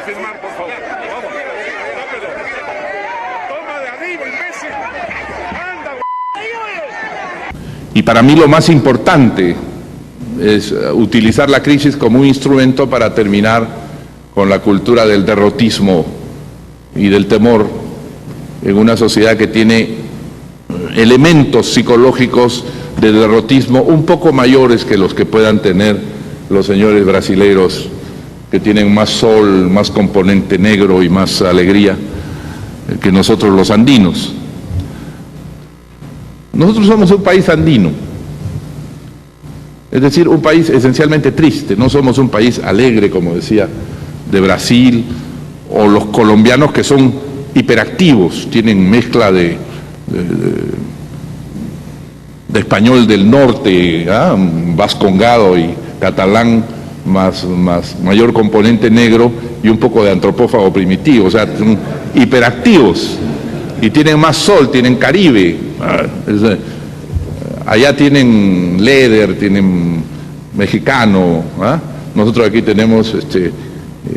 firmar, por favor. Vamos. Rápido. Toma de arriba, imbécil. Anda, Y para mí lo más importante es utilizar la crisis como un instrumento para terminar con la cultura del derrotismo y del temor en una sociedad que tiene elementos psicológicos de derrotismo un poco mayores que los que puedan tener los señores brasileiros, que tienen más sol, más componente negro y más alegría que nosotros los andinos. Nosotros somos un país andino, es decir, un país esencialmente triste, no somos un país alegre, como decía, de Brasil, o los colombianos que son hiperactivos, tienen mezcla de español del norte, vascongado y catalán, mayor componente negro y un poco de antropófago primitivo, o sea, son hiperactivos y tienen más sol, tienen Caribe, allá tienen Leder, tienen mexicano, nosotros aquí tenemos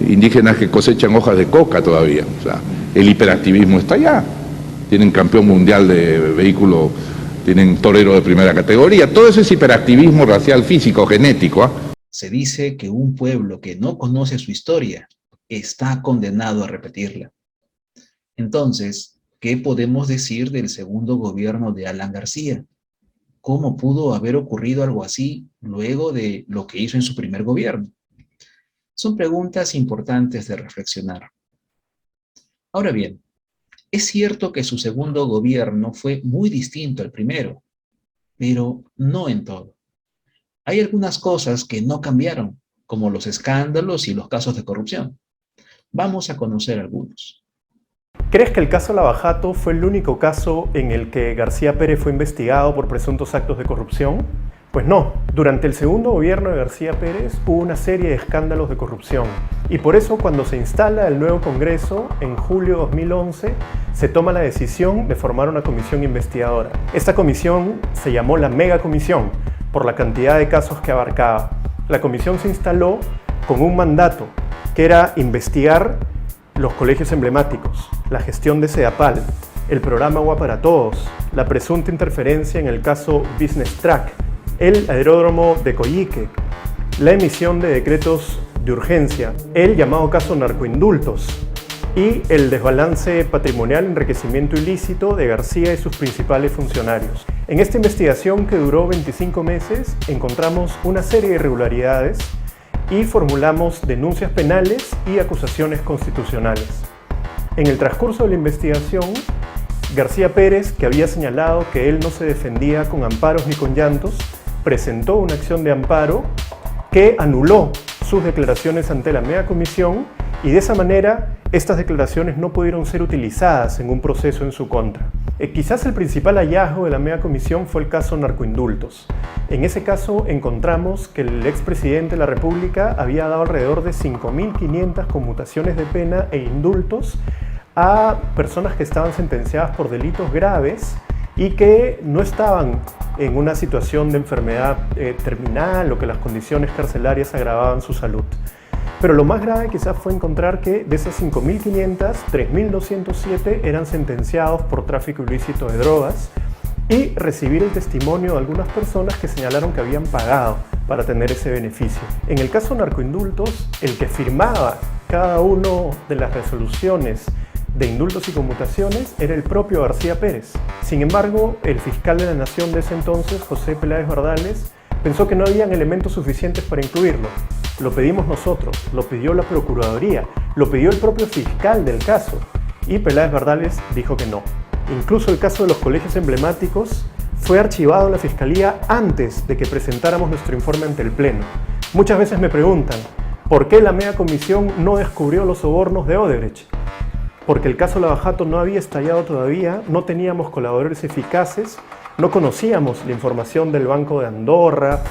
indígenas que cosechan hojas de coca todavía, o sea, el hiperactivismo está allá, tienen campeón mundial de vehículo, tienen torero de primera categoría, todo eso es hiperactivismo racial, físico, genético. Se dice que un pueblo que no conoce su historia está condenado a repetirla. Entonces, ¿qué podemos decir del segundo gobierno de Alan García? ¿Cómo pudo haber ocurrido algo así luego de lo que hizo en su primer gobierno? Son preguntas importantes de reflexionar. Ahora bien, es cierto que su segundo gobierno fue muy distinto al primero, pero no en todo. Hay algunas cosas que no cambiaron, como los escándalos y los casos de corrupción. Vamos a conocer algunos. ¿Crees que el caso Lava Jato fue el único caso en el que García Pérez fue investigado por presuntos actos de corrupción? Pues no, durante el segundo gobierno de García Pérez hubo una serie de escándalos de corrupción y por eso cuando se instala el nuevo Congreso en julio de 2011 se toma la decisión de formar una comisión investigadora. Esta comisión se llamó la Mega Comisión por la cantidad de casos que abarcaba. La comisión se instaló con un mandato que era investigar los colegios emblemáticos, la gestión de Sedapal, el programa Agua para Todos, la presunta interferencia en el caso Business Track, el aeródromo de Coyique, la emisión de decretos de urgencia, el llamado caso narcoindultos y el desbalance patrimonial, enriquecimiento ilícito de García y sus principales funcionarios. En esta investigación, que duró 25 meses, encontramos una serie de irregularidades y formulamos denuncias penales y acusaciones constitucionales. En el transcurso de la investigación, García Pérez, que había señalado que él no se defendía con amparos ni con llantos, presentó una acción de amparo que anuló sus declaraciones ante la Mega Comisión y de esa manera estas declaraciones no pudieron ser utilizadas en un proceso en su contra. Quizás el principal hallazgo de la Mega Comisión fue el caso narcoindultos. En ese caso encontramos que el expresidente de la República había dado alrededor de 5.500 conmutaciones de pena e indultos a personas que estaban sentenciadas por delitos graves y que no estaban en una situación de enfermedad terminal o que las condiciones carcelarias agravaban su salud. Pero lo más grave quizás fue encontrar que de esas 5.500, 3.207 eran sentenciados por tráfico ilícito de drogas y recibir el testimonio de algunas personas que señalaron que habían pagado para tener ese beneficio. En el caso narcoindultos, el que firmaba cada una de las resoluciones de indultos y conmutaciones era el propio García Pérez. Sin embargo, el fiscal de la Nación de ese entonces, José Peláez Bardales, pensó que no habían elementos suficientes para incluirlo. Lo pedimos nosotros, lo pidió la Procuraduría, lo pidió el propio fiscal del caso y Peláez Bardales dijo que no. Incluso el caso de los colegios emblemáticos fue archivado en la Fiscalía antes de que presentáramos nuestro informe ante el Pleno. Muchas veces me preguntan, ¿por qué la Mega Comisión no descubrió los sobornos de Odebrecht? Porque el caso Lava Jato no había estallado todavía, no teníamos colaboradores eficaces, no conocíamos la información del Banco de Andorra,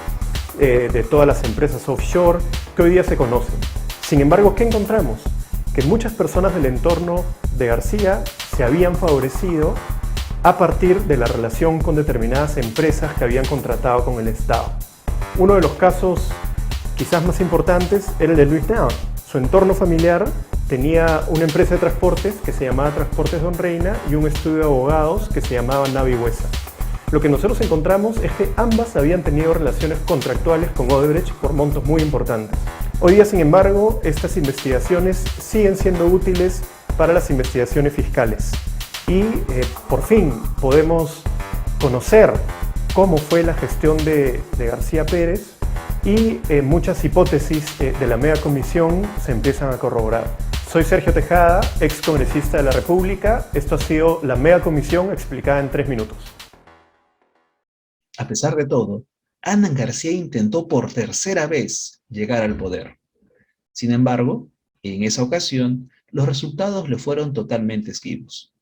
de todas las empresas offshore que hoy día se conocen. Sin embargo, ¿qué encontramos? Que muchas personas del entorno de García se habían favorecido a partir de la relación con determinadas empresas que habían contratado con el Estado. Uno de los casos quizás más importantes era el de Luis Nava. Su entorno familiar tenía una empresa de transportes que se llamaba Transportes Don Reina y un estudio de abogados que se llamaba Navi Huesa. Lo que nosotros encontramos es que ambas habían tenido relaciones contractuales con Odebrecht por montos muy importantes. Hoy día, sin embargo, estas investigaciones siguen siendo útiles para las investigaciones fiscales y por fin podemos conocer cómo fue la gestión de García Pérez y muchas hipótesis de la mega comisión se empiezan a corroborar. Soy Sergio Tejada, ex congresista de la República. Esto ha sido la mega comisión explicada en 3 minutos. A pesar de todo, Alan García intentó por tercera vez llegar al poder. Sin embargo, en esa ocasión, los resultados le fueron totalmente esquivos.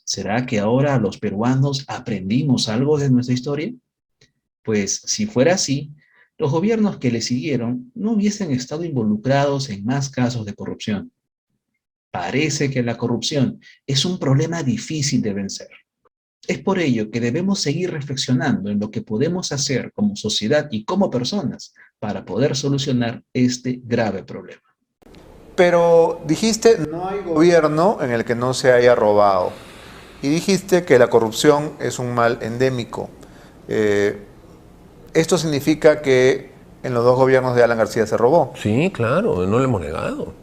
¿Será que ahora los peruanos aprendimos algo de nuestra historia? Pues si fuera así, los gobiernos que le siguieron no hubiesen estado involucrados en más casos de corrupción. Parece que la corrupción es un problema difícil de vencer. Es por ello que debemos seguir reflexionando en lo que podemos hacer como sociedad y como personas para poder solucionar este grave problema. Pero dijiste, no hay gobierno en el que no se haya robado. Y dijiste que la corrupción es un mal endémico. ¿Esto significa que en los 2 gobiernos de Alan García se robó? Sí, claro, no lo hemos negado.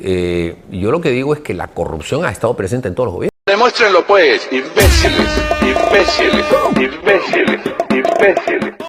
Yo lo que digo es que la corrupción ha estado presente en todos los gobiernos. Demuéstrenlo pues, imbéciles, imbéciles, imbéciles, imbéciles.